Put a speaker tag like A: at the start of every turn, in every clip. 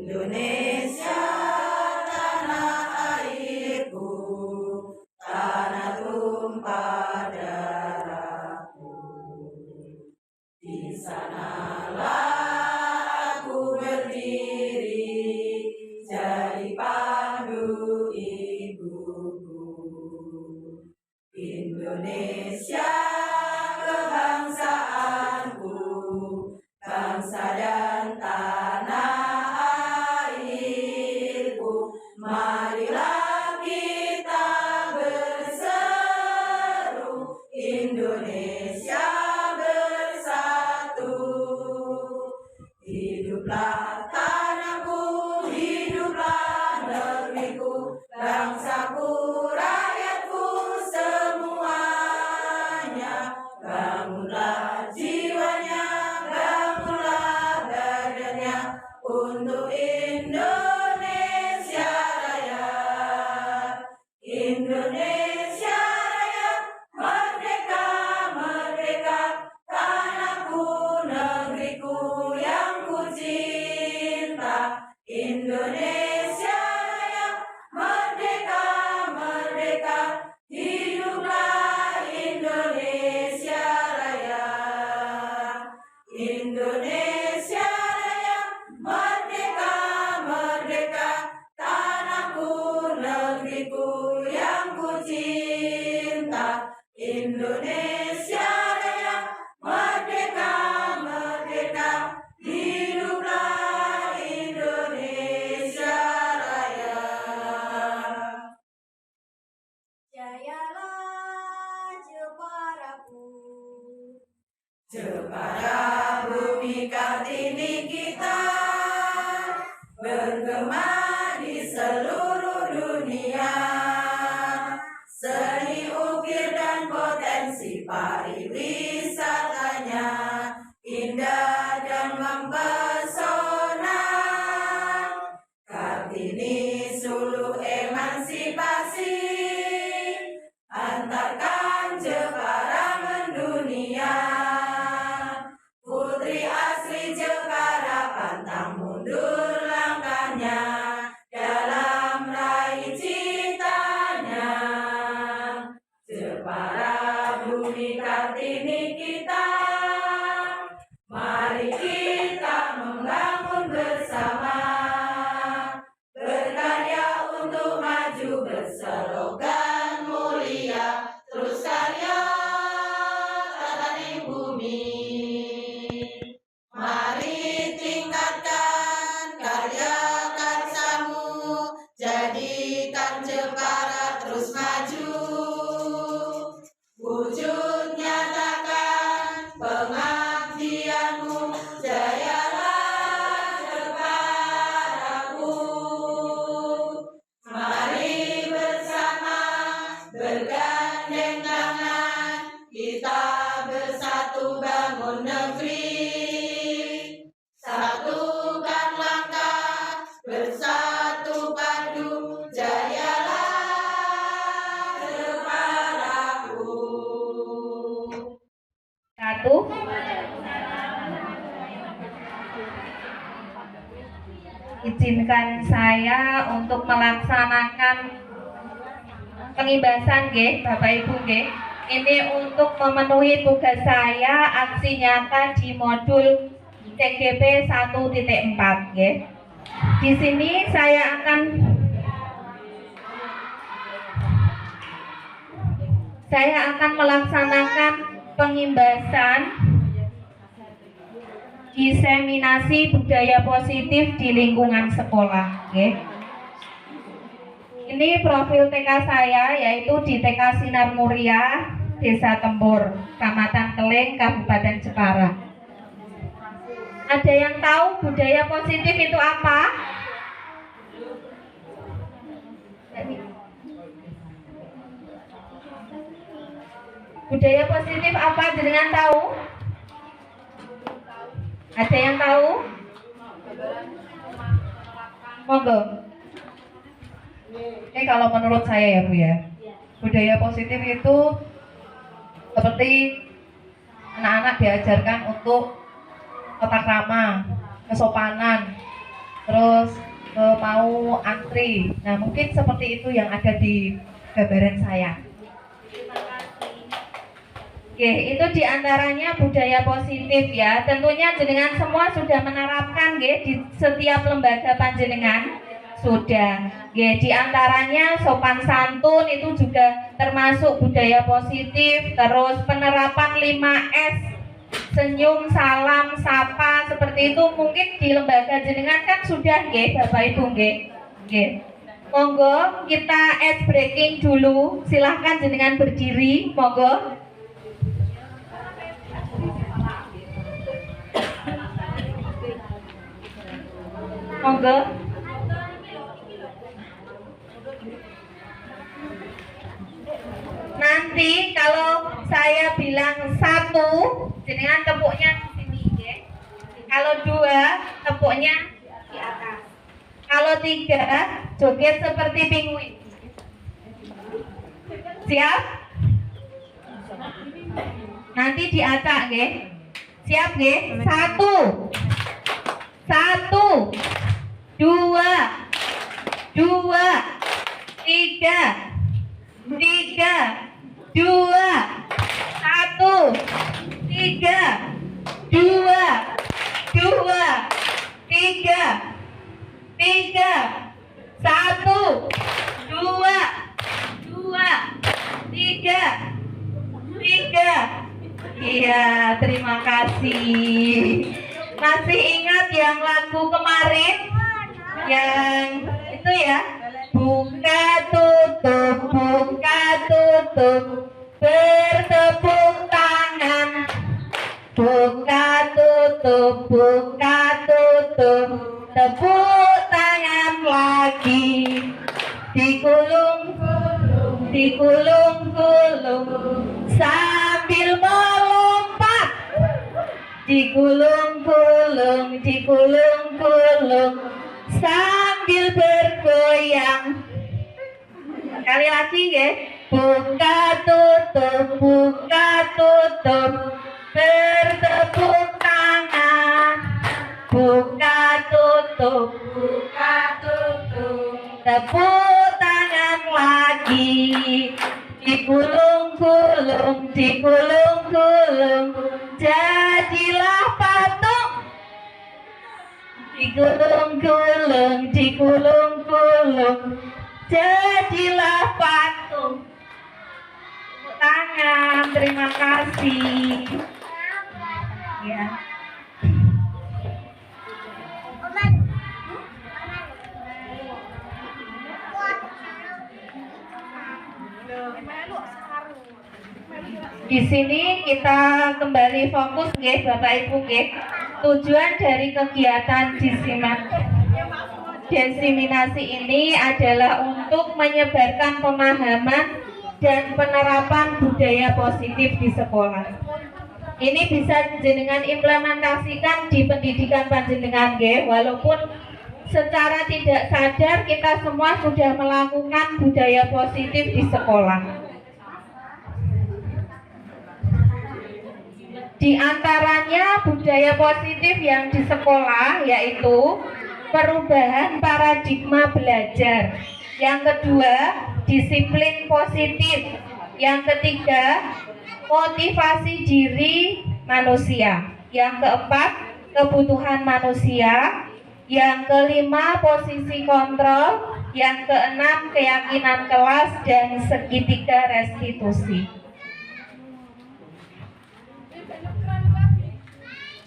A: Indonesia tanah airku, tanah tumpah darahku. Di sanalah aku berdiri, jadi pandu ibuku. Indonesia kebangsaanku, bangsa dan tanah airku. Marilah kita berseru, Indonesia bersatu. Hiduplah tanahku, hiduplah negeriku, bangsaku, rakyatku semuanya. Bangunlah jiwanya, bangunlah badannya untuk Indonesia Raya. Indonesia Raya, merdeka, merdeka, tanahku, negeriku yang ku cinta. Indonesia Raya, merdeka, merdeka, hiduplah Indonesia Raya. Indonesia Raya, merdeka, merdeka, tanahku, negeriku yang ku cinta. Indonesia Raya, merdeka, merdeka, hiduplah Indonesia Raya.
B: Jayalah Jeparaku,
A: Jepara bumi Kartini kita, bergema di seluruh dunia. Seni ukir dan potensi pariwisatanya indah dan mempesona. Kartini suluh emansipasi, antarkan Jepara mendunia. Putri asli Jepara pantang mundur langkahnya dalam raih citanya. Jepara bumi Kartini kita, mari kita membangun bersama, berkarya untuk maju berslogan mulia, terus karya tataning bumi. Mari tingkatkan karya karsamu, jadikan Jepara terus maju. Wujud nyatakan pengabdianmu, jayalah Jeparaku. Mari bersama bergandeng tangan, kita bersatu bangun negeri. Satukan langkah, bersatu padu, jayalah Jeparaku.
C: Satu. Izinkan saya untuk melaksanakan pengibasan nggih, Bapak Ibu nggih. Ini untuk memenuhi tugas saya aksi nyata di modul CGP 1.4 nggih. Di sini saya akan melaksanakan pengimbasan diseminasi budaya positif di lingkungan sekolah. Okay. Ini profil TK saya, yaitu di TK Sinar Muria, Desa Tempur, Kecamatan Keling, Kabupaten Jepara. Ada yang tahu budaya positif itu apa? Budaya positif apa, jenengan tahu? Ada yang tahu? Monggo. Ini kalau menurut saya ya Bu ya, budaya positif itu seperti anak-anak diajarkan untuk tata krama, kesopanan, terus mau antri. Nah, mungkin seperti itu yang ada di gambaran saya. Oke, itu diantaranya budaya positif ya. Tentunya jenengan semua sudah menerapkan di setiap lembaga panjenengan sudah. Diantaranya sopan santun itu juga termasuk budaya positif. Terus penerapan 5S, senyum, salam, sapa, seperti itu mungkin di lembaga jenengan kan sudah Bapak Ibu Monggo kita ice breaking dulu. Silahkan jenengan berdiri, monggo. Monggo. Nanti kalau saya bilang 1, jenengan tepuknya di sini Kalau 2, tepuknya di atas. Kalau 3, joget seperti penguin. Siap? Nanti diacak Siap 1, 1, 2, 2, 3, 3, 2, 1, 3, 2, 2, 3, 3, 1, 2, 2, 3, 3. Iya, terima kasih. Masih ingat yang lagu kemarin? Yang itu ya? Buka tutup, bertepuk tangan. Buka tutup, tepuk tangan lagi. Digulung-gulung sambil melompat. Digulung-gulung sambil bergoyang. Sekali lagi buka tutup, bertepuk tangan. Buka tutup, tepuk tangan lagi. Digulung-gulung, jadilah patung. Digulung-gulung, jadilah patung. Tepuk tangan, terima kasih. Ya. Di sini kita kembali fokus Bapak Ibu Tujuan dari kegiatan diseminasi ini adalah untuk menyebarkan pemahaman dan penerapan budaya positif di sekolah. Ini bisa jenengan implementasikan di pendidikan panjenengan walaupun secara tidak sadar kita semua sudah melakukan budaya positif di sekolah. Di antaranya budaya positif yang di sekolah yaitu perubahan paradigma belajar. Yang kedua, disiplin positif. Yang ketiga, motivasi diri manusia. Yang keempat, kebutuhan manusia. Yang kelima, posisi kontrol. Yang keenam, keyakinan kelas dan segitiga restitusi.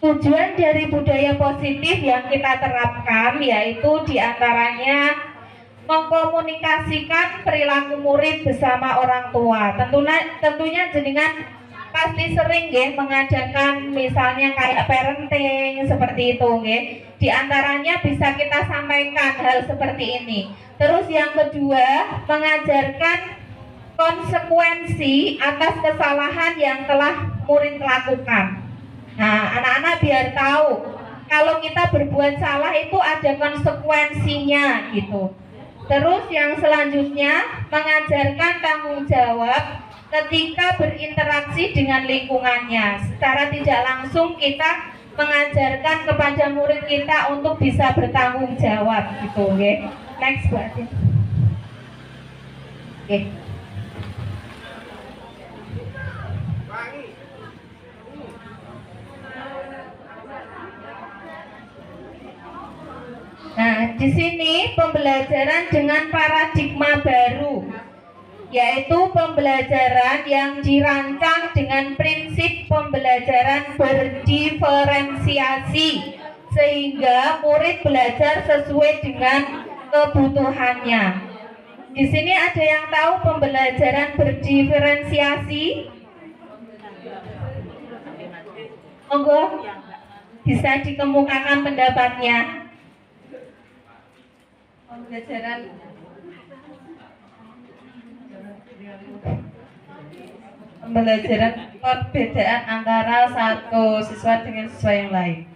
C: Tujuan dari budaya positif yang kita terapkan yaitu diantaranya mengkomunikasikan perilaku murid bersama orang tua. Tentunya jenengan pasti sering mengadakan misalnya kayak parenting seperti itu Di antaranya bisa kita sampaikan hal seperti ini. Terus yang kedua, mengajarkan konsekuensi atas kesalahan yang telah murid lakukan. Nah, anak-anak biar tahu kalau kita berbuat salah itu ada konsekuensinya gitu. Terus yang selanjutnya mengajarkan tanggung jawab ketika berinteraksi dengan lingkungannya. Secara tidak langsung kita mengajarkan kepada murid kita untuk bisa bertanggung jawab gitu, oke. Next Bu Atin. Oke. Nah, di sini pembelajaran dengan paradigma baru, yaitu pembelajaran yang dirancang dengan prinsip pembelajaran berdiferensiasi, sehingga murid belajar sesuai dengan kebutuhannya. Di sini ada yang tahu pembelajaran berdiferensiasi? Monggo, bisa dikemukakan pendapatnya. Pembelajaran perbedaan antara satu siswa dengan siswa yang lain.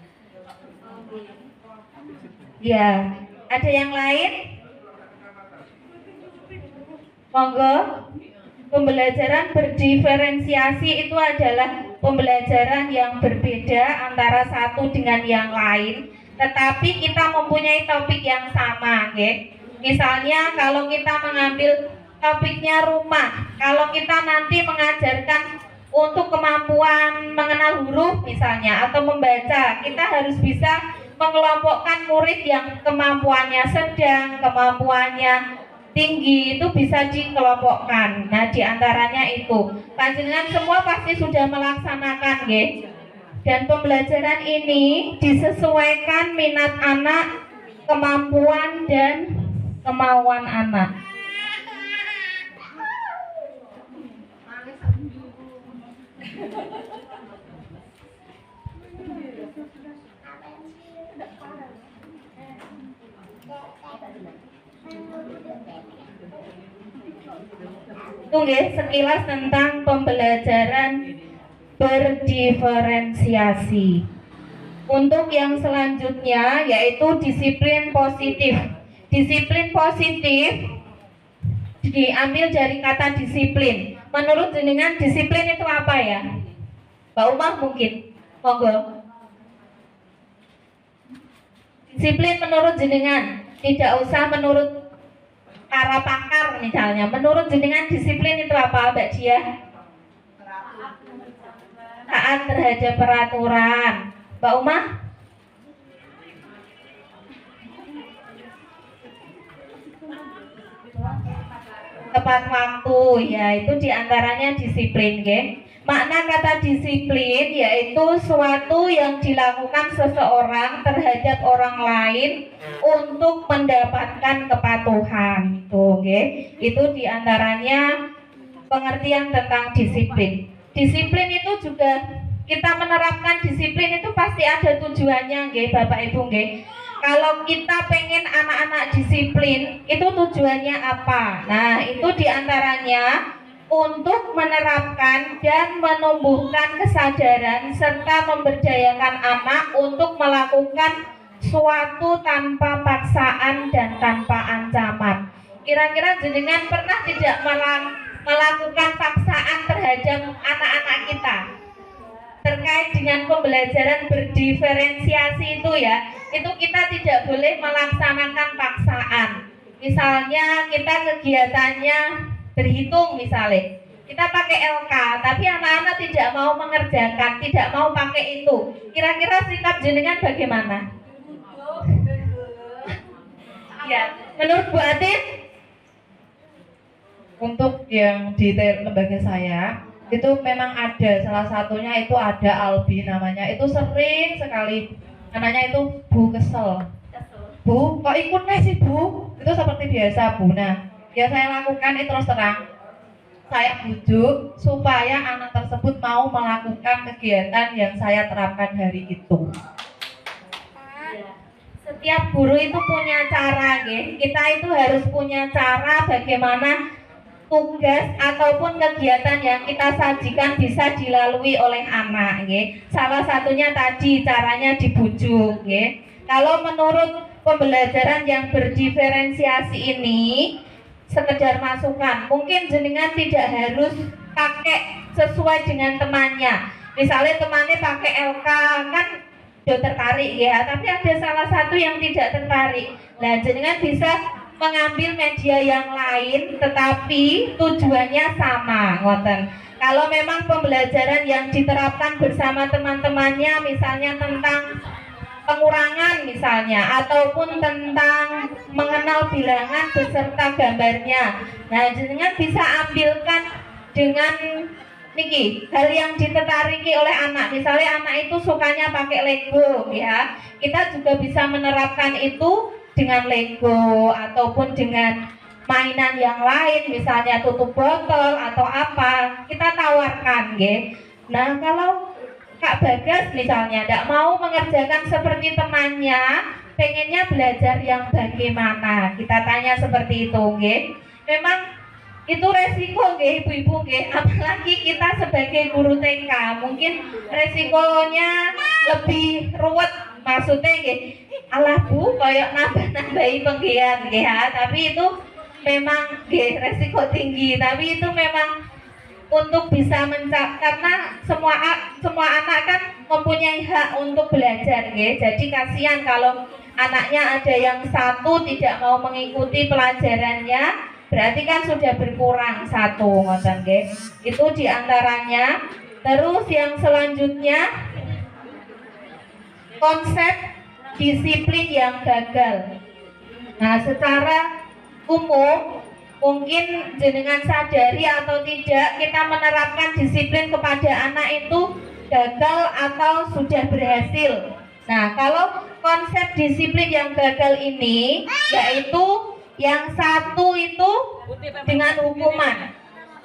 C: Ya, ada yang lain? Monggo. Pembelajaran berdiferensiasi itu adalah pembelajaran yang berbeda antara satu dengan yang lain, tetapi kita mempunyai topik yang sama, okay? Misalnya kalau kita mengambil topiknya rumah, kalau kita nanti mengajarkan untuk kemampuan mengenal huruf misalnya atau membaca, kita harus bisa mengelompokkan murid yang kemampuannya sedang, kemampuannya tinggi, itu bisa dikelompokkan. Nah, diantaranya itu panjenengan semua pasti sudah melaksanakan, okay? Dan pembelajaran ini disesuaikan minat anak, kemampuan dan kemauan anak. Itu sekilas tentang pembelajaran berdiferensiasi. Untuk yang selanjutnya yaitu disiplin positif. Disiplin positif diambil dari kata disiplin. Menurut jenengan disiplin itu apa ya? Mbak Umar mungkin, monggo. Disiplin menurut jenengan, tidak usah menurut para pakar misalnya. Menurut jenengan disiplin itu apa, Mbak Dia? Taat terhadap peraturan. Mbak Umar? Tepat waktu, ya itu diantaranya disiplin, geng. Makna kata disiplin yaitu suatu yang dilakukan seseorang terhadap orang lain untuk mendapatkan kepatuhan, tuh, geng. Itu diantaranya pengertian tentang disiplin. Disiplin itu juga kita menerapkan disiplin itu pasti ada tujuannya, nggih Bapak Ibu, nggih. Kalau kita pengen anak-anak disiplin, itu tujuannya apa? Nah, itu diantaranya untuk menerapkan dan menumbuhkan kesadaran serta memberdayakan anak untuk melakukan suatu tanpa paksaan dan tanpa ancaman. Kira-kira jenengan pernah tidak melakukan paksaan terhadap anak-anak kita? Terkait dengan pembelajaran berdiferensiasi itu ya, itu kita tidak boleh melaksanakan paksaan. Misalnya kita kegiatannya berhitung misalnya, kita pakai LK, tapi anak-anak tidak mau mengerjakan, tidak mau pakai itu. Kira-kira sikap jenengan bagaimana? Ya, menurut Bu Atin? Untuk yang di lembaga saya, itu memang ada, salah satunya itu ada Albi namanya, itu sering sekali anaknya itu Bu kesel. Bu, kok ikutnya sih Bu? Itu seperti biasa Bu. Nah, ya saya lakukan itu terus terang, saya bujuk supaya anak tersebut mau melakukan kegiatan yang saya terapkan hari itu. Setiap guru itu punya cara, nggih. Kita itu harus punya cara bagaimana tugas ataupun kegiatan yang kita sajikan bisa dilalui oleh anak, nggih. Salah satunya tadi caranya dibujuk, nggih. Kalau menurut pembelajaran yang berdiferensiasi ini, sekedar masukan, mungkin jenengan tidak harus pakai sesuai dengan temannya. Misalnya temannya pakai LK, kan tertarik ya, tapi ada salah satu yang tidak tertarik. Nah, jenengan bisa mengambil media yang lain tetapi tujuannya sama, ngoten. Kalau memang pembelajaran yang diterapkan bersama teman-temannya misalnya tentang pengurangan misalnya ataupun tentang mengenal bilangan beserta gambarnya. Nah, jenengan bisa ambilkan dengan niki hal yang ditertariki oleh anak. Misalnya anak itu sukanya pakai Lego ya. Kita juga bisa menerapkan itu dengan Lego ataupun dengan mainan yang lain misalnya tutup botol atau apa. Kita tawarkan, nggih. Nah, kalau Kak Bagas misalnya tidak mau mengerjakan seperti temannya, pengennya belajar yang bagaimana? Kita tanya seperti itu, nggih. Memang itu resiko, nggih, ibu-ibu, nggih. Apalagi kita sebagai guru TK, mungkin resikonya lebih ruwet. Maksudnya, nggih, alah Bu, kayak nambah-nambahi penggiat, nggih ya. Tapi itu memang, nggih, resiko tinggi. Tapi itu memang untuk bisa karena semua anak kan mempunyai hak untuk belajar, nggih. Jadi kasihan kalau anaknya ada yang satu tidak mau mengikuti pelajarannya, berarti kan sudah berkurang satu, ngoten nggih. Itu diantaranya. Terus yang selanjutnya konsep disiplin yang gagal. Nah, secara umum mungkin jenengan sadari atau tidak, kita menerapkan disiplin kepada anak itu gagal atau sudah berhasil. Nah, kalau konsep disiplin yang gagal ini yaitu yang satu itu dengan hukuman.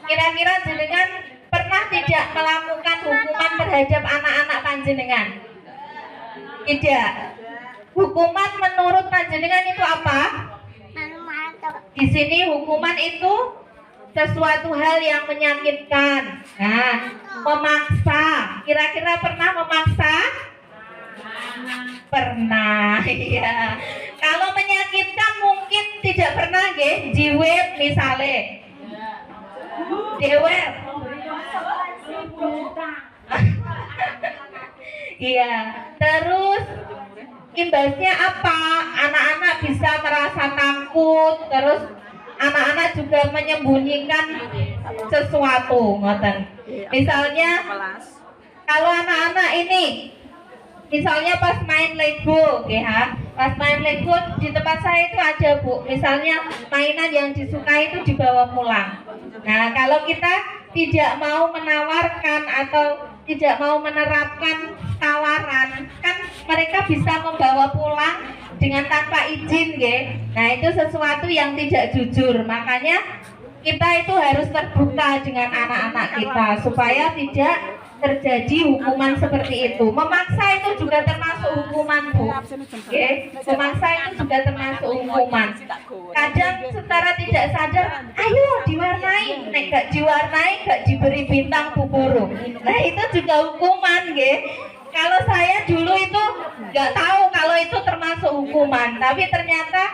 C: Kira-kira jenengan pernah tidak melakukan hukuman terhadap anak-anak panjenengan? Tidak. Hukuman menurut panjenengan itu apa? Di sini hukuman itu sesuatu hal yang menyakitkan. Nah, memaksa. Kira-kira pernah memaksa? Pernah, iya. Kalau menyakitkan mungkin tidak pernah, nggih. Jiwet misalnya. Dewet. Iya. Terus imbasnya apa? Anak-anak bisa merasa takut, terus anak-anak juga menyembunyikan sesuatu, ngoten. Misalnya kalau anak-anak ini misalnya pas main Lego, ya, pas main Lego di tempat saya itu ada Bu, misalnya mainan yang disukai itu dibawa pulang. Nah, kalau kita tidak mau menawarkan atau tidak mau menerapkan tawaran, kan mereka bisa membawa pulang dengan tanpa izin, nggih. Nah, itu sesuatu yang tidak jujur. Makanya kita itu harus terbuka dengan anak-anak kita supaya tidak terjadi hukuman seperti itu. Memaksa itu juga termasuk hukuman, Bu. Nggih, memaksa itu juga termasuk hukuman. Kadang secara tidak sadar, ayo diwarnai, nek gak diwarnai gak diberi bintang Bu Guru. Nah, itu juga hukuman, nggih. Kalau saya dulu itu nggak tahu kalau itu termasuk hukuman, tapi ternyata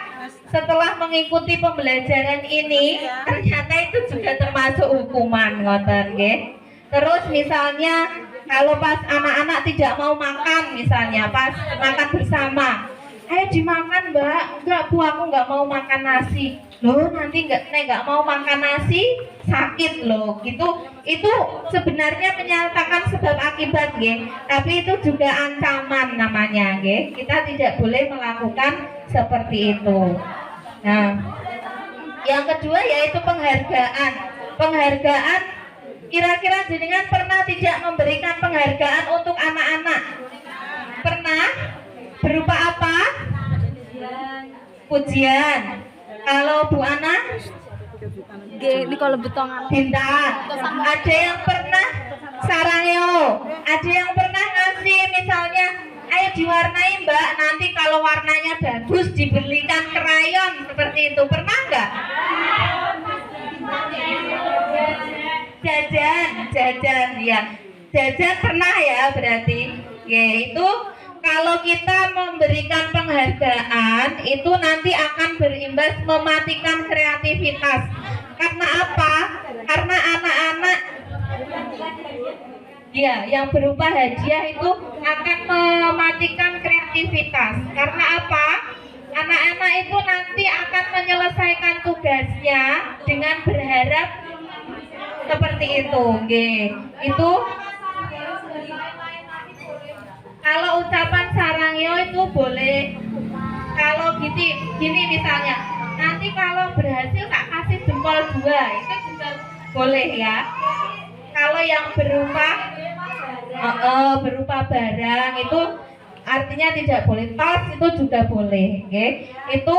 C: setelah mengikuti pembelajaran ini, ternyata itu juga termasuk hukuman, ngoten nggih. Terus misalnya kalau pas anak-anak tidak mau makan, misalnya pas makan bersama, ayo dimakan Mbak, enggak Bu, aku nggak mau makan nasi. Loh, nanti nggak mau makan nasi sakit loh, gitu. Itu sebenarnya menyatakan sebab akibat, nggih. Tapi itu juga ancaman namanya, nggih. Kita tidak boleh melakukan seperti itu. Nah, yang kedua yaitu penghargaan. Penghargaan, kira-kira jenengan pernah tidak memberikan penghargaan untuk anak-anak? Pernah? Berupa apa? Pujian. Kalau Bu Ana?
B: Di kalau betongan.
C: Bintang. Ada yang pernah sarangyo? Ada yang pernah ngasih misalnya, ayo diwarnai Mbak, nanti kalau warnanya bagus dibelikan krayon seperti itu. Pernah nggak? Jajan ya. Jajan pernah ya berarti. Yaitu kalau kita memberikan penghargaan itu nanti akan berimbas mematikan kreativitas. Karena apa? Karena anak-anak Ya, yang berupa hadiah itu akan mematikan kreativitas. Karena apa? Anak-anak itu nanti akan menyelesaikan tugasnya dengan berharap seperti itu. Oke. Itu kalau ucapan sarangyo itu boleh. Kalau gini misalnya, nanti kalau berhasil tak kasih jempol 2, itu juga boleh ya. Kalau yang berupa barang itu artinya tidak boleh. Tas itu juga boleh, oke? Itu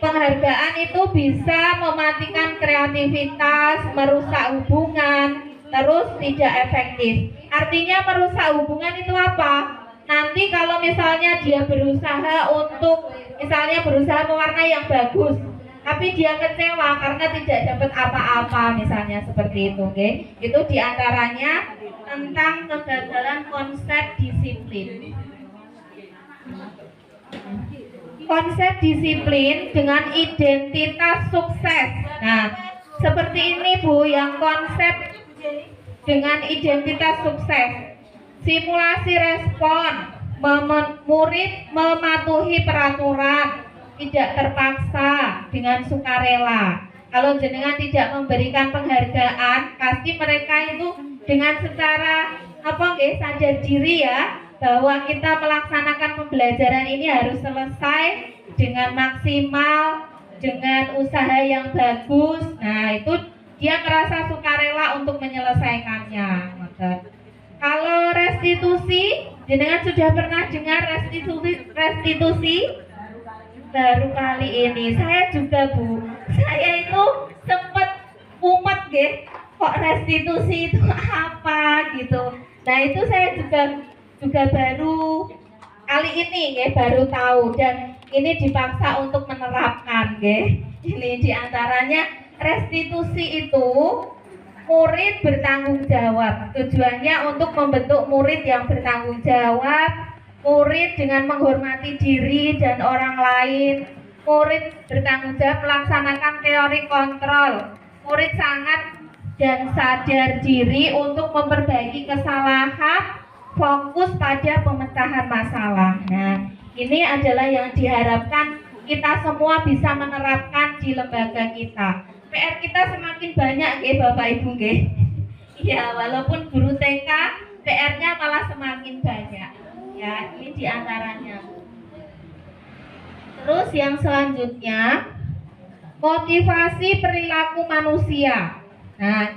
C: penghargaan itu bisa mematikan kreativitas, merusak hubungan, terus tidak efektif. Artinya merusak hubungan itu apa? Nanti kalau misalnya dia berusaha untuk mewarnai yang bagus, tapi dia kecewa karena tidak dapat apa-apa, misalnya seperti itu, oke? Itu diantaranya tentang kegagalan konsep disiplin. Konsep disiplin dengan identitas sukses. Nah, seperti ini Bu, yang konsep dengan identitas sukses. Simulasi respon, murid mematuhi peraturan, tidak terpaksa, dengan sukarela. Kalau jenengan tidak memberikan penghargaan, pasti mereka itu dengan secara sadar diri ya, bahwa kita melaksanakan pembelajaran ini harus selesai dengan maksimal, dengan usaha yang bagus. Nah, itu dia merasa sukarela untuk menyelesaikannya. Kalau restitusi, jenengan sudah pernah dengar restitusi? Baru kali ini. Saya juga Bu. Saya itu sempat umat kok restitusi itu apa gitu. Nah, itu saya juga baru kali ini baru tahu, dan ini dipaksa untuk menerapkan Ini diantaranya restitusi itu murid bertanggung jawab. Tujuannya untuk membentuk murid yang bertanggung jawab, murid dengan menghormati diri dan orang lain, murid bertanggung jawab melaksanakan teori kontrol, murid sangat dan sadar diri untuk memperbaiki kesalahan, fokus pada pemecahan masalah. Nah, ini adalah yang diharapkan kita semua bisa menerapkan di lembaga kita. PR kita semakin banyak Bapak Ibu Ya, walaupun guru TK PR-nya malah semakin banyak. Ya, ini diantaranya. Terus yang selanjutnya, motivasi perilaku manusia. Nah,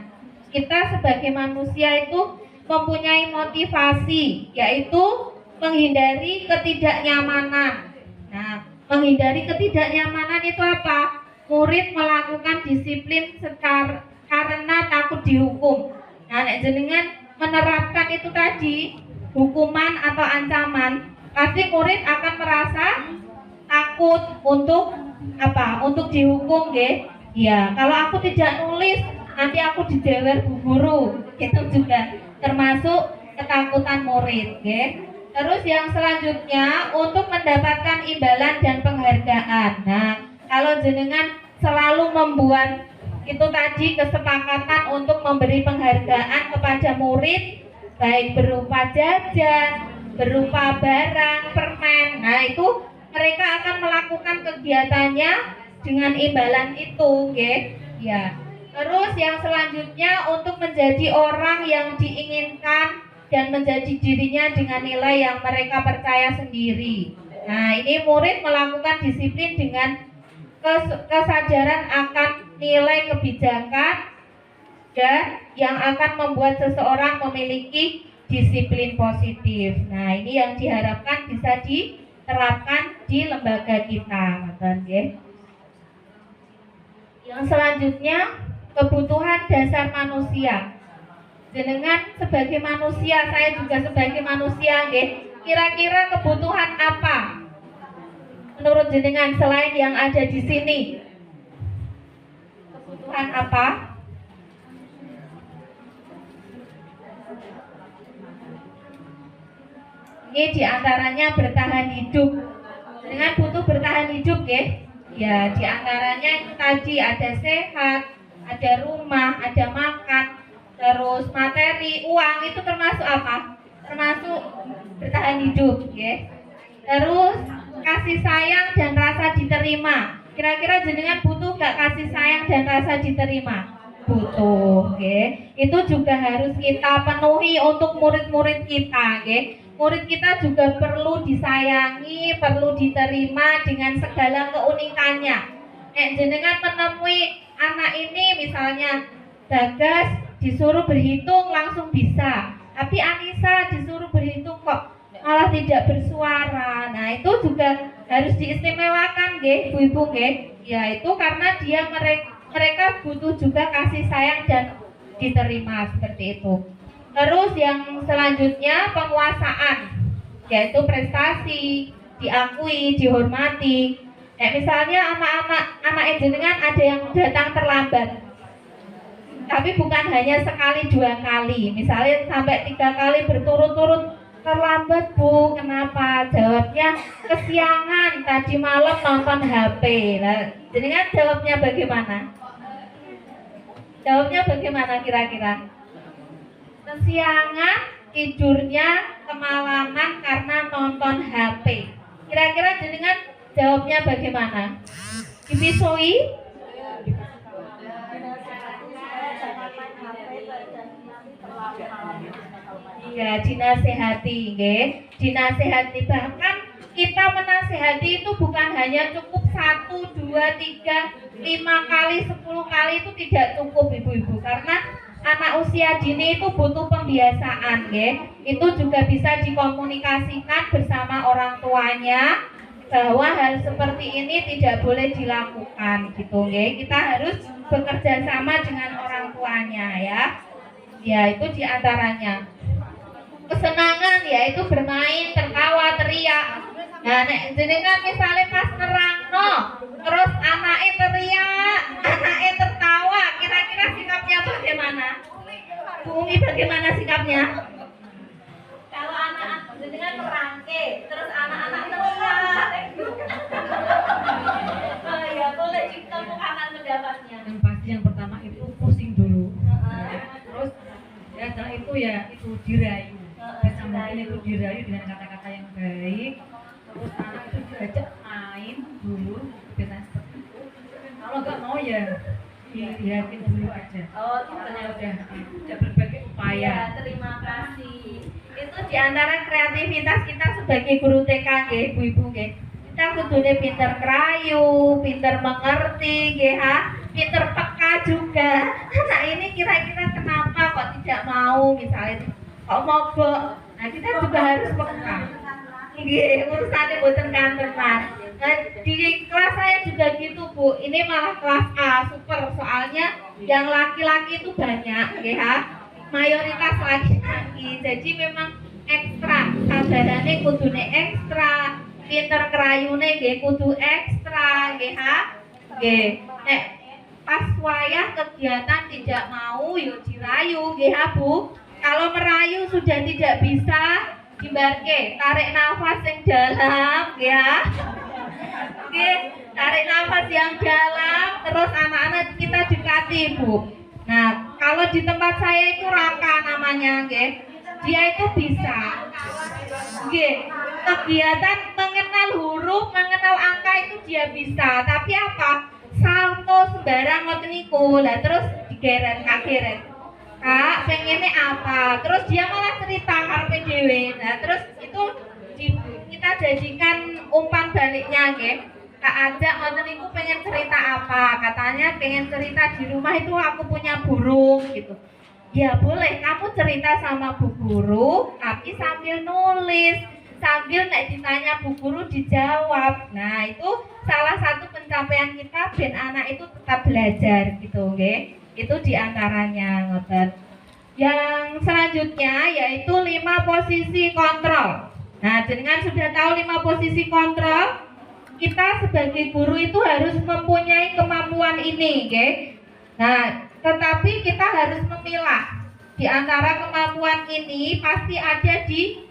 C: kita sebagai manusia itu mempunyai motivasi, yaitu menghindari ketidaknyamanan. Nah, menghindari ketidaknyamanan itu apa? Murid melakukan disiplin karena takut dihukum. Nah, jenengan menerapkan itu tadi, hukuman atau ancaman, pasti murid akan merasa takut untuk untuk dihukum Ya, kalau aku tidak nulis, nanti aku dijewer bu guru. Itu juga termasuk ketakutan murid Terus yang selanjutnya, untuk mendapatkan imbalan dan penghargaan. Nah, kalau jenengan selalu membuat itu tadi kesepakatan untuk memberi penghargaan kepada murid, baik berupa jajan, berupa barang, permen. Nah, itu mereka akan melakukan kegiatannya dengan imbalan itu, Ya. Terus yang selanjutnya, untuk menjadi orang yang diinginkan dan menjadi dirinya dengan nilai yang mereka percaya sendiri. Nah, ini murid melakukan disiplin dengan kesadaran akan nilai kebijakan dan yang akan membuat seseorang memiliki disiplin positif. Nah, ini yang diharapkan bisa diterapkan di lembaga kita, Yang selanjutnya, kebutuhan dasar manusia. Jenengan sebagai manusia, saya juga sebagai manusia, kira-kira kebutuhan apa menurut jenengan selain yang ada di sini? Kebutuhan apa? Ini diantaranya bertahan hidup. Jenengan butuh bertahan hidup, Ya, diantaranya itu tadi ada sehat, ada rumah, ada makan. terus materi, uang itu termasuk apa? Termasuk bertahan hidup, ya. Terus kasih sayang dan rasa diterima. Kira-kira jenengan butuh gak kasih sayang dan rasa diterima? Butuh, ya. Itu juga harus kita penuhi untuk murid-murid kita, ya. Murid kita juga perlu disayangi, perlu diterima dengan segala keunikannya. Jenengan menemui anak ini misalnya Bagas disuruh berhitung langsung bisa, tapi Anissa disuruh berhitung kok malah tidak bersuara. Nah itu juga harus diistimewakan, nggih, ibu-ibu, nggih. Ya itu karena mereka butuh juga kasih sayang dan diterima seperti itu. Terus yang selanjutnya penguasaan, yaitu prestasi, diakui, dihormati. Misalnya anak jenengan ada yang datang terlambat, tapi bukan hanya sekali dua kali, misalnya sampai 3 kali berturut-turut terlambat, Bu, kenapa? Jawabnya kesiangan, tadi malam nonton HP. Nah, jenengan jawabnya bagaimana? Jawabnya bagaimana kira-kira? Kesiangan, tidurnya kemalaman karena nonton HP. Kira-kira jenengan jawabnya bagaimana? Dipisui? Iya, dinasehati, nggih. Dinasehati, bahkan kita menasehati itu bukan hanya cukup 1, 2, 3, 5 kali, 10 kali itu tidak cukup, ibu-ibu, karena anak usia dini itu butuh pembiasaan, nggih. Itu juga bisa dikomunikasikan bersama orang tuanya bahwa hal seperti ini tidak boleh dilakukan, gitu, nggih. Kita harus bekerja sama dengan orang tuanya, ya. Ya, itu diantaranya. Kesenangan yaitu bermain, tertawa, teriak. Nah, nek jenengan misalnya pas nerangno, terus anaknya teriak, anaknya tertawa, kira-kira sikapnya bagaimana? Bu Umi bagaimana sikapnya? Kalau anak jenengan merangke, terus anak-anak teriak. Oh ya, boleh ditemukan pendapatnya.
B: Yang pasti yang pertama itu pusing dulu. Terus ya setelah itu ya itu dirayu. Bisa mungkin itu dirayu dengan kata-kata yang baik. Terus anak itu diajak main dulu, biasanya seperti itu. Kalau nggak mau ya dilihatin dulu aja.
C: Oh, gitu.
B: Udah berbagai upaya.
C: Ya, terima kasih. Itu diantara kreativitas kita sebagai guru TK, nggih, ibu-ibu, nggih. Kita kudune pinter kerayu, pinter mengerti, nggih, pinter peka juga. Nah, ini kira-kira kenapa kok tidak mau, misalnya kok mogok. Nah, kita juga harus peka. Nggih, urusannya boten kantenan. Nah, di kelas saya juga gitu, Bu. Ini malah kelas A, super. Soalnya yang laki-laki itu banyak, nggih, mayoritas laki-laki. Jadi memang ekstra, sabarane kudune ekstra, pinter kerayune nggih kudu ekstra, nggih, nggih. Nek pas wayah kegiatan tidak mau yo dirayu, nggih, Bu. Kalau merayu sudah tidak bisa, dibarke, tarik nafas yang dalam, ya. Oke, tarik nafas yang dalam, terus anak-anak kita dekati, Bu. Nah, kalau di tempat saya itu Raka namanya, nggih. Dia itu bisa, nggih. Kegiatan mengenal huruf, mengenal angka itu dia bisa. Tapi apa? Salto sembarang ngoten niku. Lah terus digeret, Kak geret. Kak, pengennya apa? Terus dia malah cerita karepe dhewe. Nah, terus itu kita jadikan umpan baliknya, nggih. Kak ajak ngoten niku pengen cerita apa? Katanya pengen cerita di rumah itu aku punya burung gitu. Ya boleh, kamu cerita sama Bu Guru, tapi sambil nulis, sambil nek ditanya Bu Guru dijawab. Nah, itu salah satu pencapaian kita ben anak itu tetap belajar gitu, nggih. Itu diantaranya, ngoten. Yang selanjutnya yaitu 5 posisi kontrol. Nah, jenengan sudah tahu 5 posisi kontrol. Kita sebagai guru itu harus mempunyai kemampuan ini, nggih. Nah, tetapi kita harus memilah. Di antara kemampuan ini pasti ada di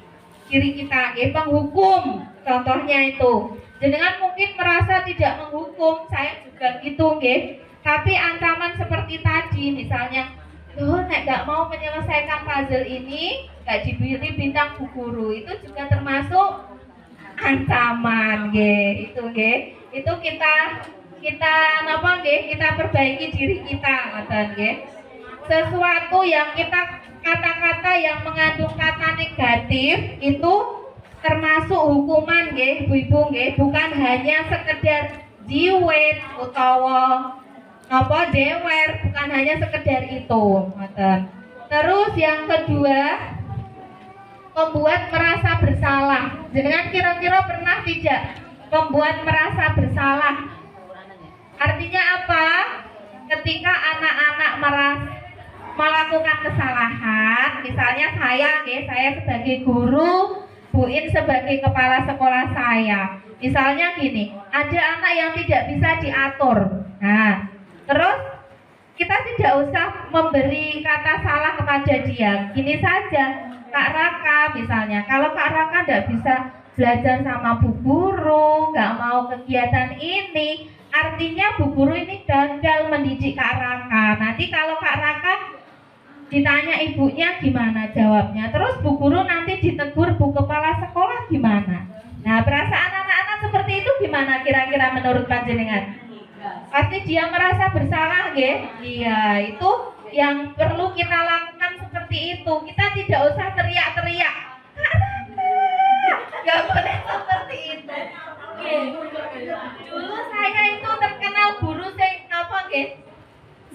C: diri kita, nggih. Penghukum, contohnya itu. Jenengan mungkin merasa tidak menghukum, saya juga gitu, nggih. Tapi ancaman seperti tadi, misalnya loh nek gak mau menyelesaikan puzzle ini gak diberi bintang Bu Guru, itu juga termasuk ancaman nggih. Itu kita napa nggih, kita perbaiki diri kita ngoten nggih. Sesuatu yang kita kata-kata yang mengandung kata negatif itu termasuk hukuman nggih Ibu-ibu nggih, bukan hanya sekedar jiwet utawa apa jewer, bukan hanya sekedar itu ngoten. Terus yang kedua, membuat merasa bersalah. Jenengan kira-kira pernah tidak membuat merasa bersalah? Artinya apa? Ketika anak-anak melakukan kesalahan, misalnya saya sebagai guru, Bu In sebagai kepala sekolah saya. Misalnya gini, ada anak yang tidak bisa diatur. Nah, terus kita tidak usah memberi kata salah kepada dia. Gini saja, Kak Raka misalnya, kalau Kak Raka tidak bisa belajar sama Bu Guru, nggak mau kegiatan ini, artinya Bu Guru ini gagal mendidik Kak Raka. Nanti kalau Kak Raka ditanya ibunya gimana jawabnya, terus Bu Guru nanti ditegur Bu Kepala Sekolah gimana? Nah, perasaan anak-anak seperti itu gimana kira-kira menurut panjenengan? Pasti dia merasa bersalah, nggih? Iya, itu yang perlu kita lakukan seperti itu. Kita tidak usah teriak-teriak. Nggak boleh seperti itu. Dulu saya itu terkenal guru apa, nggih?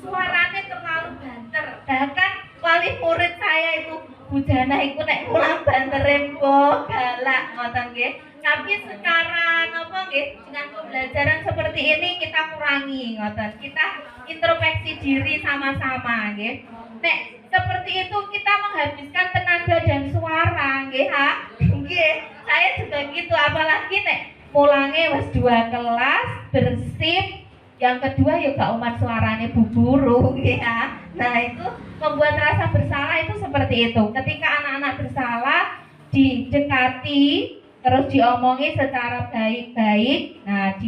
C: Suaranya terlalu banter. Bahkan wali murid saya itu Bujana iku nek mulang bantere mbok galak ngoten nggih. Tapi secara napa nggih, dengan pembelajaran seperti ini kita kurangi ngoten. Kita introspeksi diri sama-sama nggih. Nek seperti itu kita menghabiskan tenaga dan suara nggih ha. Nggih, saya juga gitu, apalagi nek mulange wis 2 kelas bersih. Yang kedua ya gak umat suaranya Bu Guru ya. Nah, itu membuat rasa bersalah itu seperti itu. Ketika anak-anak bersalah didekati, terus diomongi secara baik-baik. Nah,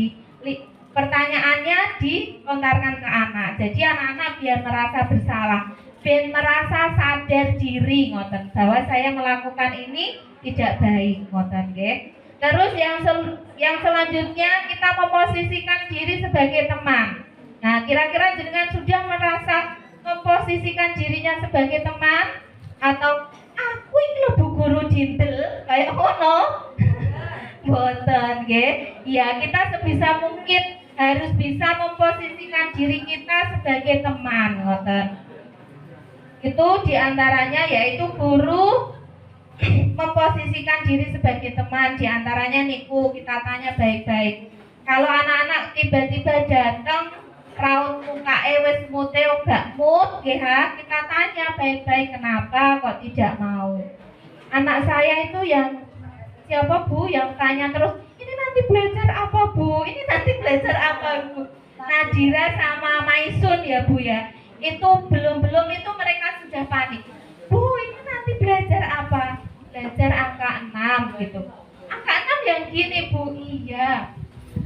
C: pertanyaannya dilontarkan ke anak. Jadi anak-anak biar merasa bersalah, biar merasa sadar diri ngoten bahwa saya melakukan ini tidak baik ngoten nggih. Terus yang selanjutnya kita memposisikan diri sebagai teman. Nah, kira-kira jenengan sudah merasa memposisikan dirinya sebagai teman atau aku ini lho Bu Guru dintel kayak ngono? Boten nggih. Ya, kita sebisa mungkin harus bisa memposisikan diri kita sebagai teman ngoten. Itu diantaranya yaitu guru memposisikan diri sebagai teman, diantaranya niku kita tanya baik-baik. Kalau anak-anak tiba-tiba datang raut mukae wis mute gak mood nggih ha, kita tanya baik-baik kenapa kok tidak mau. Anak saya itu yang siapa Bu yang tanya terus, ini nanti belajar apa Bu? Ini nanti belajar apa Bu? Nadira sama Maisun ya Bu ya. Itu belum itu mereka sudah panik. Bu, ini nanti belajar apa? Belajar angka 6 gitu. Angka 6 yang gini Bu, iya.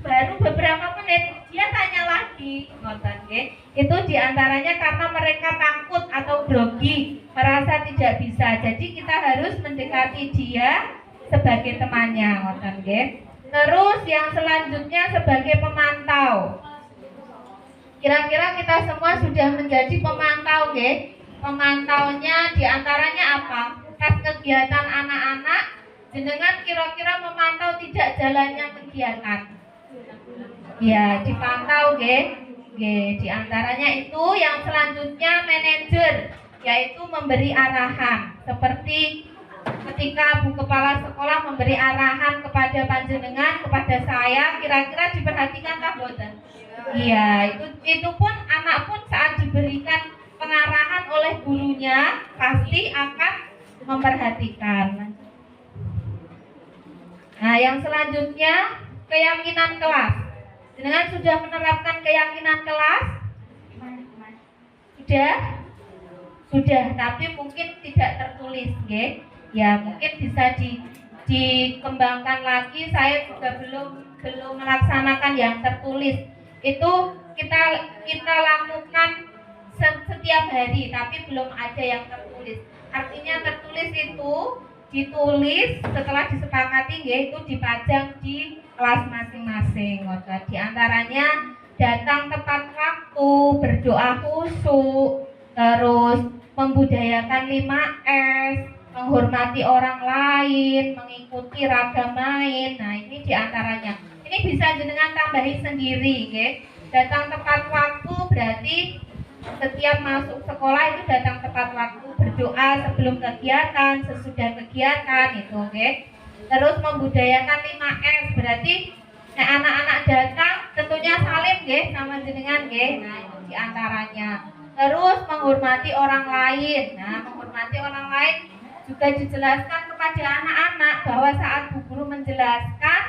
C: Baru beberapa menit dia tanya lagi, ngoten nggih. Itu diantaranya karena mereka takut atau grogi, merasa tidak bisa. Jadi kita harus mendekati dia sebagai temannya, ngoten nggih. Terus yang selanjutnya sebagai pemantau. Kira-kira kita semua sudah menjadi pemantau nggih. Pemantaunya diantaranya apa? Pas kegiatan anak-anak, jenengan kira-kira memantau tidak jalannya kegiatan. Ya, dipantau nggih. Nggih, diantaranya itu yang selanjutnya manajer, yaitu memberi arahan. Seperti ketika Bu Kepala Sekolah memberi arahan kepada panjenengan, kepada saya, kira-kira diperhatikan tak boten? Iya, itu pun anak pun saat diberikan pengarahan oleh gurunya pasti akan memperhatikan. Nah, yang selanjutnya keyakinan kelas. Jenengan sudah menerapkan keyakinan kelas? Sudah, tapi mungkin tidak tertulis, nggih. Ya, mungkin bisa dikembangkan lagi. Saya juga belum melaksanakan yang tertulis. Itu kita lakukan setiap hari, tapi belum ada yang tertulis. Artinya tertulis itu ditulis setelah disepakati yaitu dipajang di kelas masing-masing. Di antaranya datang tepat waktu, berdoa khusyuk, terus membudayakan 5S, menghormati orang lain, mengikuti ragam main. Nah, ini diantaranya. Ini bisa jenengan tambahin sendiri, okay? Datang tepat waktu berarti setiap masuk sekolah itu datang tepat waktu, berdoa sebelum kegiatan, sesudah kegiatan itu, okay? Terus membudayakan 5S berarti anak-anak datang tentunya salim, okay? Sama jenengan, okay? Nah, itu diantaranya. Terus menghormati orang lain. Nah, menghormati orang lain juga dijelaskan kepada anak-anak bahwa saat Bu Guru menjelaskan,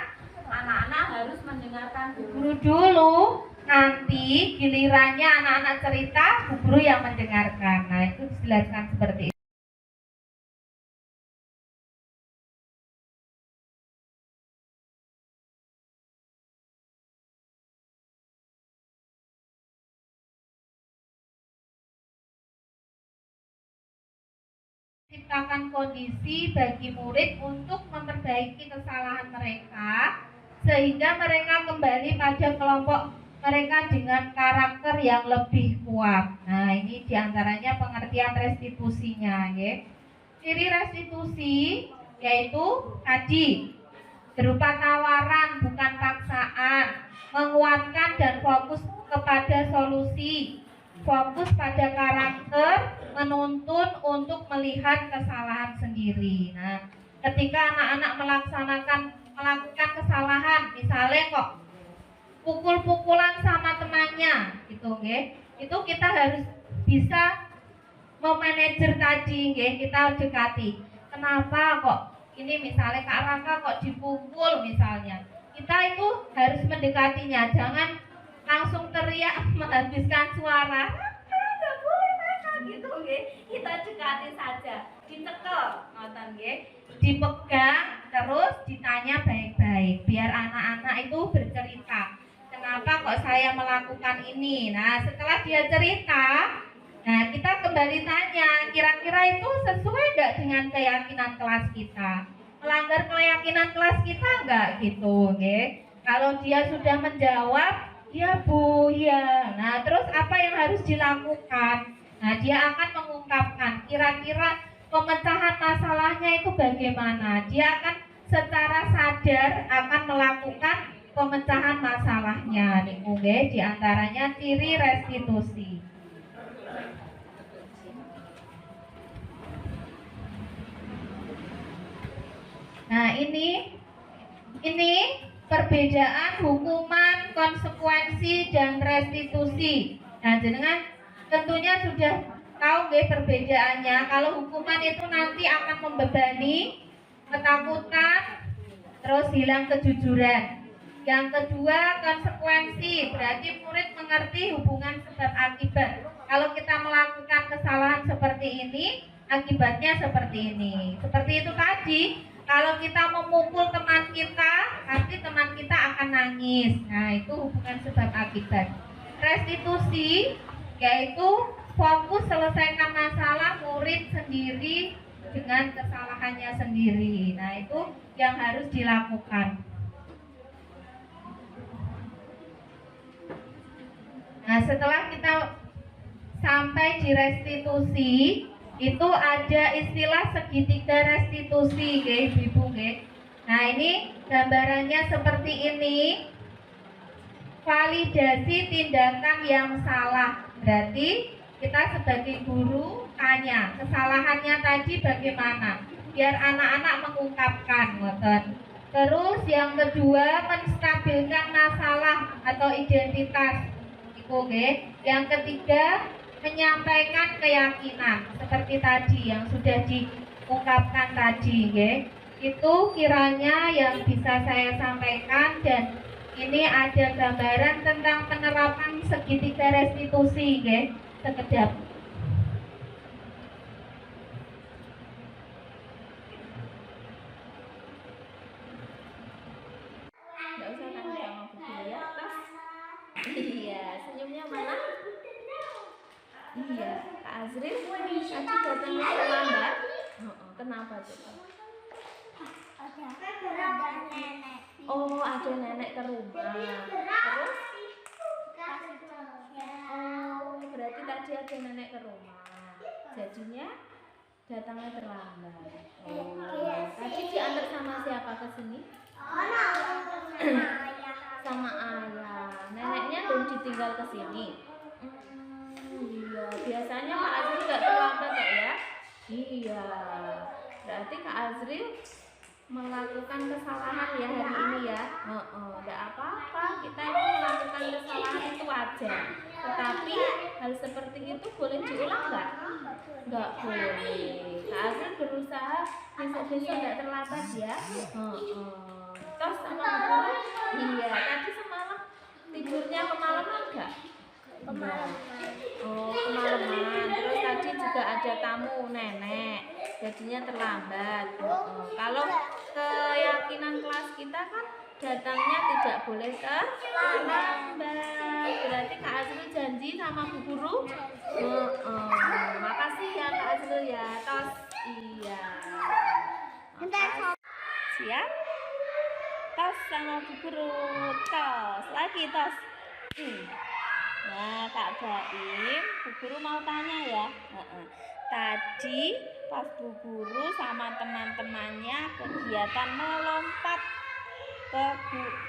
C: anak-anak harus mendengarkan Bu Guru dulu. Nanti gilirannya anak-anak cerita, Bu Guru yang mendengarkan. Nah, itu dijelaskan seperti itu. Ciptakan kondisi bagi murid untuk memperbaiki kesalahan mereka sehingga mereka kembali pada kelompok mereka dengan karakter yang lebih kuat. Nah, ini diantaranya pengertian restitusinya, ya. Ciri restitusi yaitu tadi berupa tawaran bukan paksaan, menguatkan dan fokus kepada solusi, fokus pada karakter, menuntun untuk melihat kesalahan sendiri. Nah, ketika anak-anak melakukan kesalahan, misalnya kok pukul-pukulan sama temannya, gitu, okay? Itu kita harus bisa memanajer tadi, okay? Kita dekati. Kenapa kok ini misalnya Kak Raka kok dipukul misalnya? Kita itu harus mendekatinya, jangan langsung teriak menghabiskan suara. Nggak boleh Raka, gitu, okay? Kita dekati saja, dicekel, ngoten, okay? Dipegang, terus ditanya baik-baik, biar anak-anak itu bercerita. Kenapa kok saya melakukan ini? Nah, setelah dia cerita, nah kita kembali tanya, kira-kira itu sesuai nggak dengan keyakinan kelas kita? Melanggar keyakinan kelas kita nggak gitu, okay? Kalau dia sudah menjawab, ya Bu, ya. Nah, terus apa yang harus dilakukan? Nah, dia akan mengungkapkan kira-kira pemecahan masalahnya itu bagaimana. Dia akan secara sadar akan melakukan pemecahan masalahnya, nih, okay? Di antaranya ciri restitusi. Nah, ini perbedaan hukuman, konsekuensi dan restitusi. Nah, jenengan tentunya sudah tahu nggih perbedaannya. Kalau hukuman itu nanti akan membebani, ketakutan, terus hilang kejujuran. Yang kedua, konsekuensi, berarti murid mengerti hubungan sebab akibat. Kalau kita melakukan kesalahan seperti ini, akibatnya seperti ini. Seperti itu tadi, kalau kita memukul teman kita, pasti teman kita akan nangis. Nah, itu hubungan sebab akibat. Restitusi, yaitu fokus selesaikan masalah murid sendiri dengan kesalahannya sendiri. Nah, itu yang harus dilakukan. Nah, setelah kita sampai di restitusi, itu ada istilah segitiga restitusi, Ibu. Nah, ini gambarannya seperti ini. Validasi tindakan yang salah. Berarti kita sebagai guru tanya, kesalahannya tadi bagaimana? Biar anak-anak mengungkapkan, ngoten. Terus yang kedua, menstabilkan masalah atau identitas. Oke. Yang ketiga, menyampaikan keyakinan seperti tadi yang sudah diungkapkan tadi, itu kiranya yang bisa saya sampaikan. Dan ini ada gambaran tentang penerapan segitiga restitusi, sekedap.
D: Nggak usah tanya sama Bu Guru ya, Tas. Iya, senyumnya mana?
C: Iya, Kak Azril tadi datangnya terlambat. Kenapa tuh? Oh, ada nenek ke rumah. Terus? Oh, berarti tadi ada nenek ke rumah. Jadinya datangnya terlambat. Oh, tadi diantar sama siapa ke sini? Sama ayah. Neneknya belum ditinggal ke sini. Iya, biasanya Kak Azril nggak terlambat kok ya? Iya, berarti Kak Azril melakukan kesalahan ya hari ini ya. Nggak apa-apa, kita itu melakukan kesalahan itu wajar. Tetapi hal seperti itu boleh diulang nggak? Nggak boleh. Kak Azril berusaha besok-besok nggak terlambat ya. Terus sama guru, iya tadi semalam tidurnya kemalaman nggak? Oh, kemalaman. Terus tadi juga ada tamu nenek, jadinya terlambat. Kalau keyakinan kelas kita kan datangnya tidak boleh terlambat. Berarti Kak Azril janji sama Bu Guru. Makasih ya Kak Azril ya. Tos. Iya. Siap? Tos sama Bu Guru. Tos. Lagi tos. Nah, Kak Baim, Bu Guru mau tanya ya. Tadi pas Bu Guru sama teman-temannya kegiatan melompat ke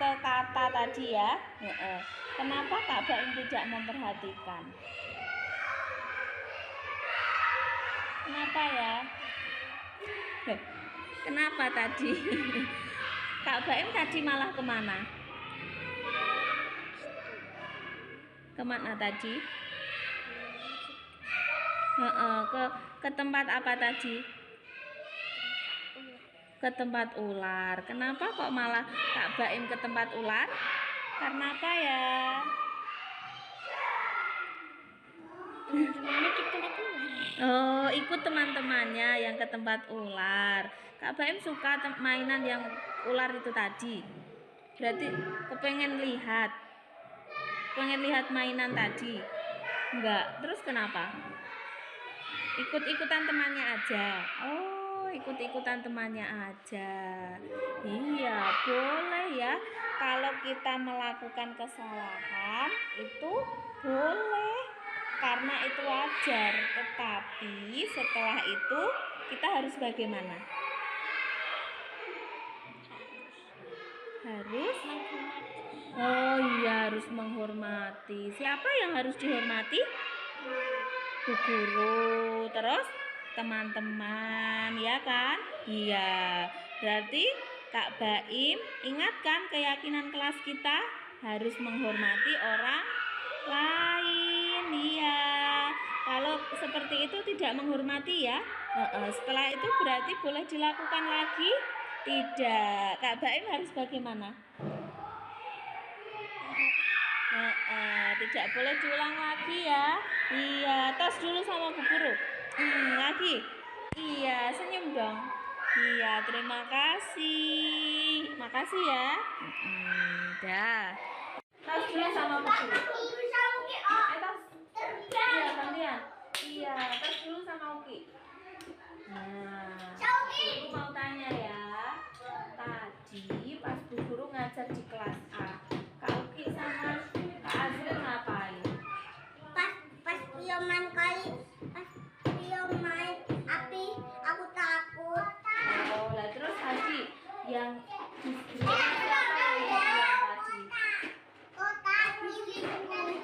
C: kata tadi ya. Kenapa Kak Baim tidak memperhatikan? Kenapa ya? Kenapa tadi? Kak Baim tadi malah kemana? Kemana tadi? Ke tempat apa tadi? Ke tempat ular. Kenapa kok malah Kak Baim ke tempat ular? Karena apa ya? Oh, ikut teman-temannya yang ke tempat ular. Kak Baim suka mainan yang ular itu tadi. Berarti kepengen lihat. Pengen lihat mainan tadi? Enggak. Terus kenapa? Ikut-ikutan temannya aja. Oh, ikut-ikutan temannya aja. Iya, boleh ya. Kalau kita melakukan kesalahan itu boleh. Karena itu wajar. Tetapi setelah itu kita harus bagaimana? Harus? Oh iya, harus menghormati. Siapa yang harus dihormati? Bu Guru, terus teman-teman, ya kan? Iya. Berarti Kak Baim ingatkan keyakinan kelas kita harus menghormati orang lain. Iya. Kalau seperti itu tidak menghormati ya. Setelah itu berarti boleh dilakukan lagi? Tidak. Kak Baim harus bagaimana? Tidak boleh diulang lagi ya. Iya, tos dulu sama Bu Guru. Lagi. Iya, senyum dong. Iya, terima kasih. Makasih ya. Dah. Tos dulu sama Bu Guru. Tos. Iya, gantian. Iya, tos dulu sama Uki. Nah, Bu mau tanya ya. Tadi pas Bu Guru ngajar di kelas A, Kak Uki sama Kak Azril ngapain?
D: Pas main api, aku takut.
C: Oh, lah terus tadi yang siapa yang bilang tadi?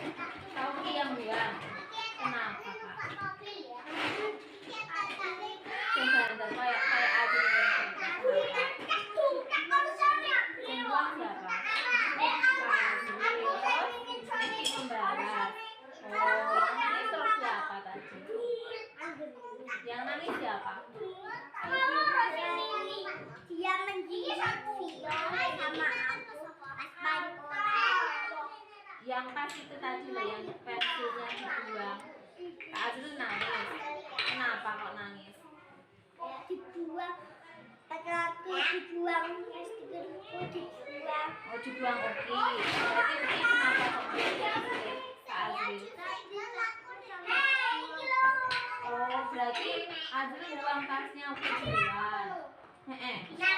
C: Kak Uki yang bilang. Kenapa Kak? Coba ntar kayak Azril yang bilang siapa? Niki membalas. Oh, yang nangis terus siapa tadi? Yang nangis siapa?
D: Dia menjilat sama aku pas main koran.
C: Yang pas itu tadi loh, yang pensilnya dibuang. Kak Azril nangis. Kenapa kok nangis?
D: Dibuang, laki-laki dibuang, istriku dibuang.
C: Oh, dibuang Uki. Berarti Uki kenapa kok nangis? Kak Azril. berarti Azril buang tasnya duluan. Iya.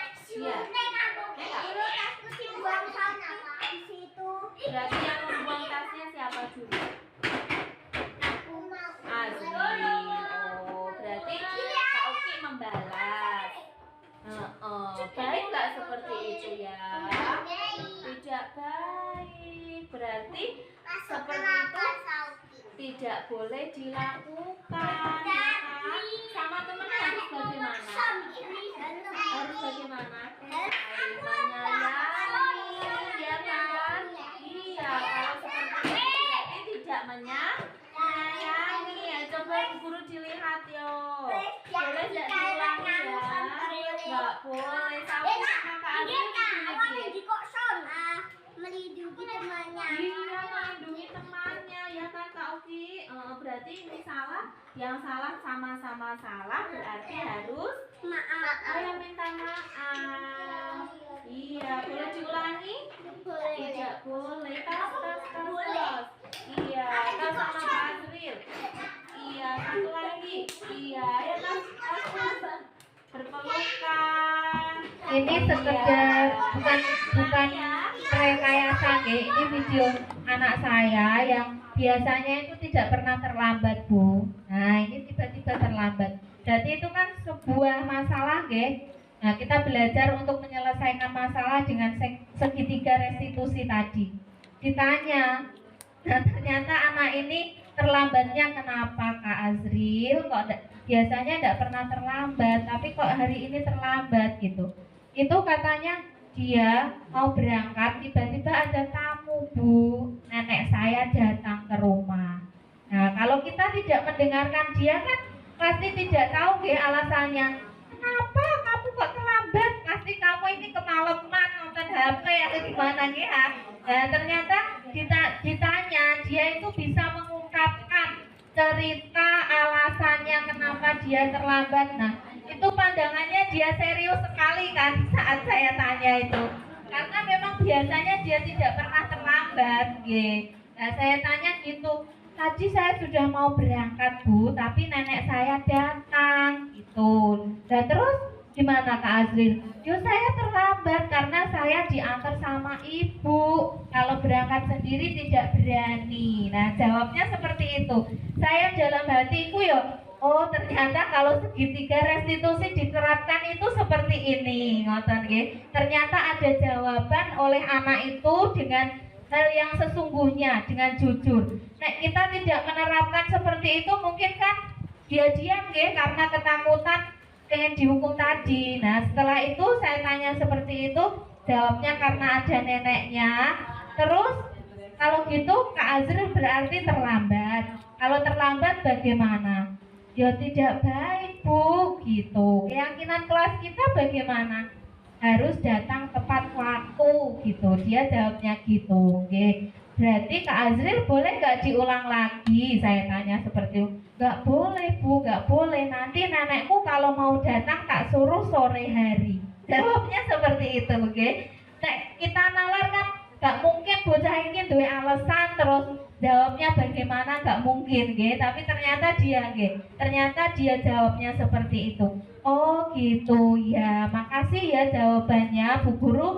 D: Dulu tasku dibuang sama di situ.
C: Berarti yang membuang tasnya siapa dulu?
D: Aku mau.
C: Azril. Oh, berarti Kak Uki membalas. Baik nggak seperti itu ya? Tidak baik. Berarti seperti itu tidak boleh dilakukan. Ya kan? Sama teman harus bagaimana? Harus bagaimana? Saling menyayangi, ya kan? Iya, kalau seperti itu berarti tidak menyayangi. Ya, coba guru dilihat yo. Boleh tidak diulangi ya? Nggak boleh. Sama Kak Azril
D: Melindungi temannya.
C: Iya, melindungi temannya ya kan Kak Uki. Berarti ini salah. Yang salah sama-sama salah berarti harus saya minta maaf. Iya, boleh diulangi? Tidak boleh. Tas. Iya, tas sama Kak Azril. Iya, satu lagi. Iya, ya tas. Berpelukan.
B: Ini sekedar bukan rekayasa nggih. Ini video anak saya yang biasanya itu tidak pernah terlambat, Bu. Nah, ini tiba-tiba terlambat. Jadi itu kan sebuah masalah nggih. Nah, kita belajar untuk menyelesaikan masalah dengan segitiga restitusi tadi. Ditanya, nah ternyata anak ini terlambatnya kenapa Kak Azril? Kok biasanya tidak pernah terlambat, tapi kok hari ini terlambat gitu. Itu katanya dia mau berangkat, tiba-tiba ada tamu, Bu. Nenek saya datang ke rumah. Nah, kalau kita tidak mendengarkan dia kan pasti tidak tahu nggih alasannya. Kenapa kamu kok terlambat? Pasti kamu ini kemalaman nonton HP atau gimana nggih ya? Nah, ternyata ditanya, dia itu bisa mengungkapkan cerita alasannya kenapa dia terlambat. Nah, itu pandangannya dia serius sekali kan saat saya tanya itu. Karena memang biasanya dia tidak pernah terlambat, nggih. Nah, saya tanya gitu, tadi saya sudah mau berangkat, Bu, tapi nenek saya datang gitu. Dan terus gimana Kak Azril? Yo, saya terlambat karena saya diantar sama ibu. Kalau berangkat sendiri tidak berani. Nah, jawabnya seperti itu. Saya dalam hatiku yo, oh ternyata kalau segitiga restitusi diterapkan itu seperti ini, ngoten nggih. Ternyata ada jawaban oleh anak itu dengan hal yang sesungguhnya, dengan jujur. Nah, kita tidak menerapkan seperti itu, mungkin kan dia diam nggih karena ketakutan pengen dihukum tadi. Nah, setelah itu saya tanya seperti itu, jawabnya karena ada neneknya. Terus kalau gitu Kak Azril berarti terlambat. Kalau terlambat bagaimana? Ya tidak baik, Bu, gitu. Keyakinan kelas kita bagaimana? Harus datang tepat waktu gitu. Dia jawabnya gitu, oke. Berarti Kak Azril boleh nggak diulang lagi? Saya tanya seperti itu. Nggak boleh, Bu, nggak boleh. Nanti nenekku kalau mau datang tak suruh sore hari. Jawabnya seperti itu, oke. Nah, kita nalar kan nggak mungkin bocah ini duwe alasan terus jawabnya bagaimana, nggak mungkin, oke. Tapi ternyata dia jawabnya seperti itu. Oh gitu ya, makasih ya jawabannya Bu Guru.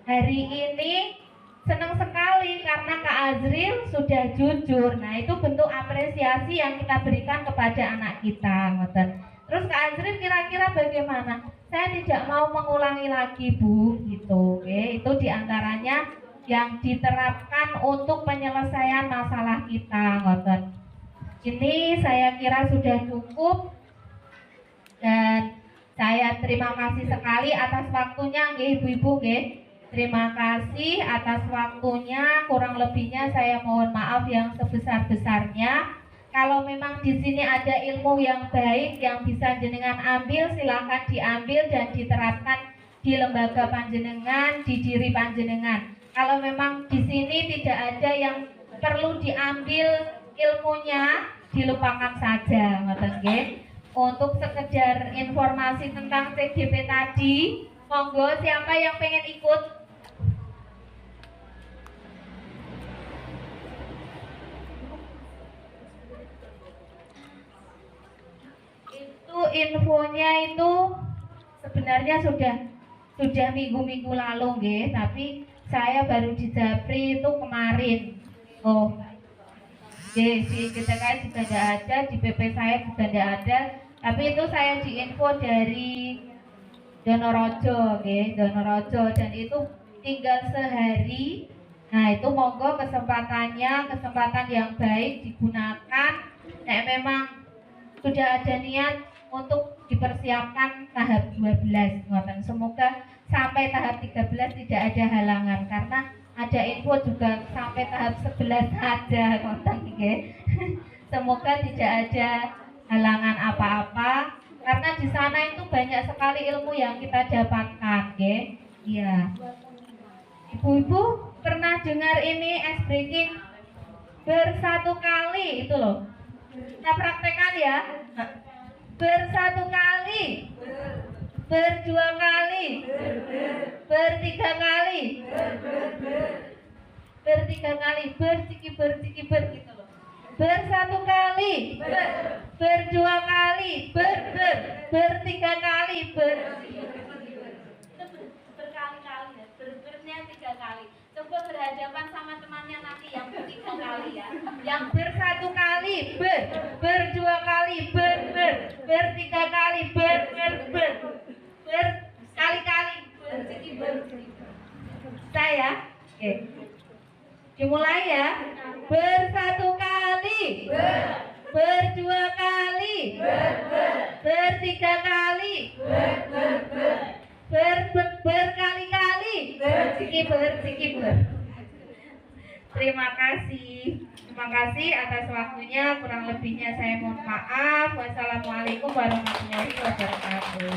B: Hari ini senang sekali karena Kak Azril sudah jujur. Nah, itu bentuk apresiasi yang kita berikan kepada anak kita, ngoten. Terus Kak Azril kira-kira bagaimana? Saya tidak mau mengulangi lagi, Bu, gitu. Oke, itu diantaranya yang diterapkan untuk penyelesaian masalah kita, ngoten. Ini saya kira sudah cukup dan saya terima kasih sekali atas waktunya, nggih Ibu-ibu, nggih. Terima kasih atas waktunya. Kurang lebihnya saya mohon maaf yang sebesar-besarnya. Kalau memang di sini ada ilmu yang baik yang bisa jenengan ambil, silakan diambil dan diterapkan di lembaga panjenengan, di diri panjenengan. Kalau memang di sini tidak ada yang perlu diambil ilmunya, dilupakan saja, ngoten nggih. Untuk sekedar informasi tentang CGP tadi, monggo siapa yang pengen ikut?
C: infonya itu sebenarnya sudah minggu-minggu lalu nggih, tapi saya baru di Japri itu kemarin. Oh, di GTKS juga tidak ada, di PP saya juga tidak ada, tapi itu saya diinfo dari Donorojo, Donorojo, dan itu tinggal sehari. Nah itu monggo kesempatan yang baik digunakan. Nah memang sudah ada niat untuk dipersiapkan tahap 12, semoga sampai tahap 13 tidak ada halangan, karena ada info juga sampai tahap 11 ada semoga tidak ada halangan apa-apa, karena di sana itu banyak sekali ilmu yang kita dapatkan, iya. Ibu-ibu pernah dengar ini ice breaking bersatu kali itu loh, kita praktekkan ya. Bersatu kali, berdua kali, bertiga kali, berciki gitu loh. Bersatu kali, berdua kali, bertiga kali, berkali-kali ya, bernya 3 kali. Coba berhadapan sama temannya nanti yang 3 kali ya. Yang bersatu kali, berdua kali, bertiga kali, berkali-kali, berciki. Saya, oke. Dimulai ya. Bersatu kali, berdua kali, bertiga kali, berkali-kali, berciki. Terima kasih atas waktunya, kurang lebihnya saya mohon maaf. Wassalamualaikum warahmatullahi wabarakatuh.